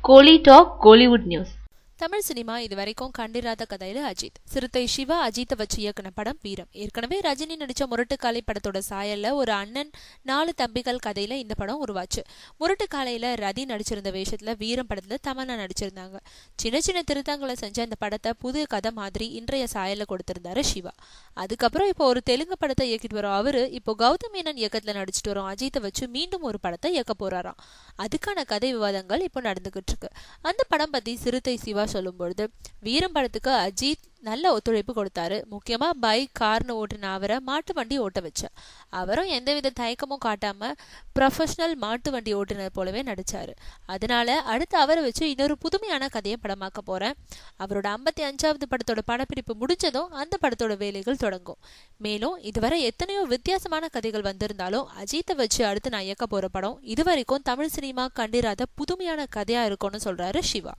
கோலி talk Kollywood news. Tamil cinema இதுவரைக்கும் கண்டிராத கதையில அஜித். சிறுத்தை சிவா அஜித்தை வச்சு இயக்குன படம் வீரம். ஏற்கனவே ரஜினி நடிச்ச முரட்டுக்காலை படத்தோட சாயல்ல ஒரு அண்ணன் 4 தம்பிகள் கதையில இந்த படம் உருவாச்சு. முரட்டுக்காலையில ரதி நடிச்சிருந்த வேஷத்துல வீரம் படத்துல தமன்னா நடிச்சிருந்தாங்க. சின்ன சின்ன திருத்தங்களை செஞ்ச அந்த படத்தை புது கதை மாதிரி இன்றைய சாயல்ல கொடுத்திருந்தாரு சிவா. அதுக்கப்புறம் இப்போ ஒரு தெலுங்கு படத்தை இயக்கிட்டு வரோம் அவரு இப்போ கௌதம் மேனன் இயக்கத்துல நடிச்சிட்டு வரோம் அஜித்தை வச்சு மீண்டும் ஒரு படத்தை இயக்க போறாராம். அதுக்கான கதை விவாதங்கள் இப்போ நடந்துகிட்டு இருக்கு. அந்த படம் பத்தி சிறுத்தை சிவா சொல்லும் பொழுது, வீரம் படத்துக்கு அஜித் நல்ல ஒத்துழைப்பு கொடுத்தாரு. முக்கியமா பைக் கார்னு ஓட்டுன அவரை மாட்டு வண்டி ஓட்ட வச்ச அவரும் எந்தவித தயக்கமும் காட்டாம ப்ரொஃபஷனல் மாட்டு வண்டி ஓட்டுனர் போலவே நடிச்சாரு. அதனால அடுத்து அவரை வச்சு இன்னொரு புதுமையான கதையை படமாக்க போறேன். அவரோட 55வது படத்தோட படப்பிடிப்பு முடிஞ்சதும் அந்த படத்தோட வேலைகள் தொடங்கும். மேலும் இதுவரை எத்தனையோ வித்தியாசமான கதைகள் வந்திருந்தாலும் அஜித்தை வச்சு அடுத்து நான் இயக்க போற படம் இதுவரைக்கும் தமிழ் சினிமா கண்டிராத புதுமையான கதையா இருக்கும்னு சொல்றாரு சிவா.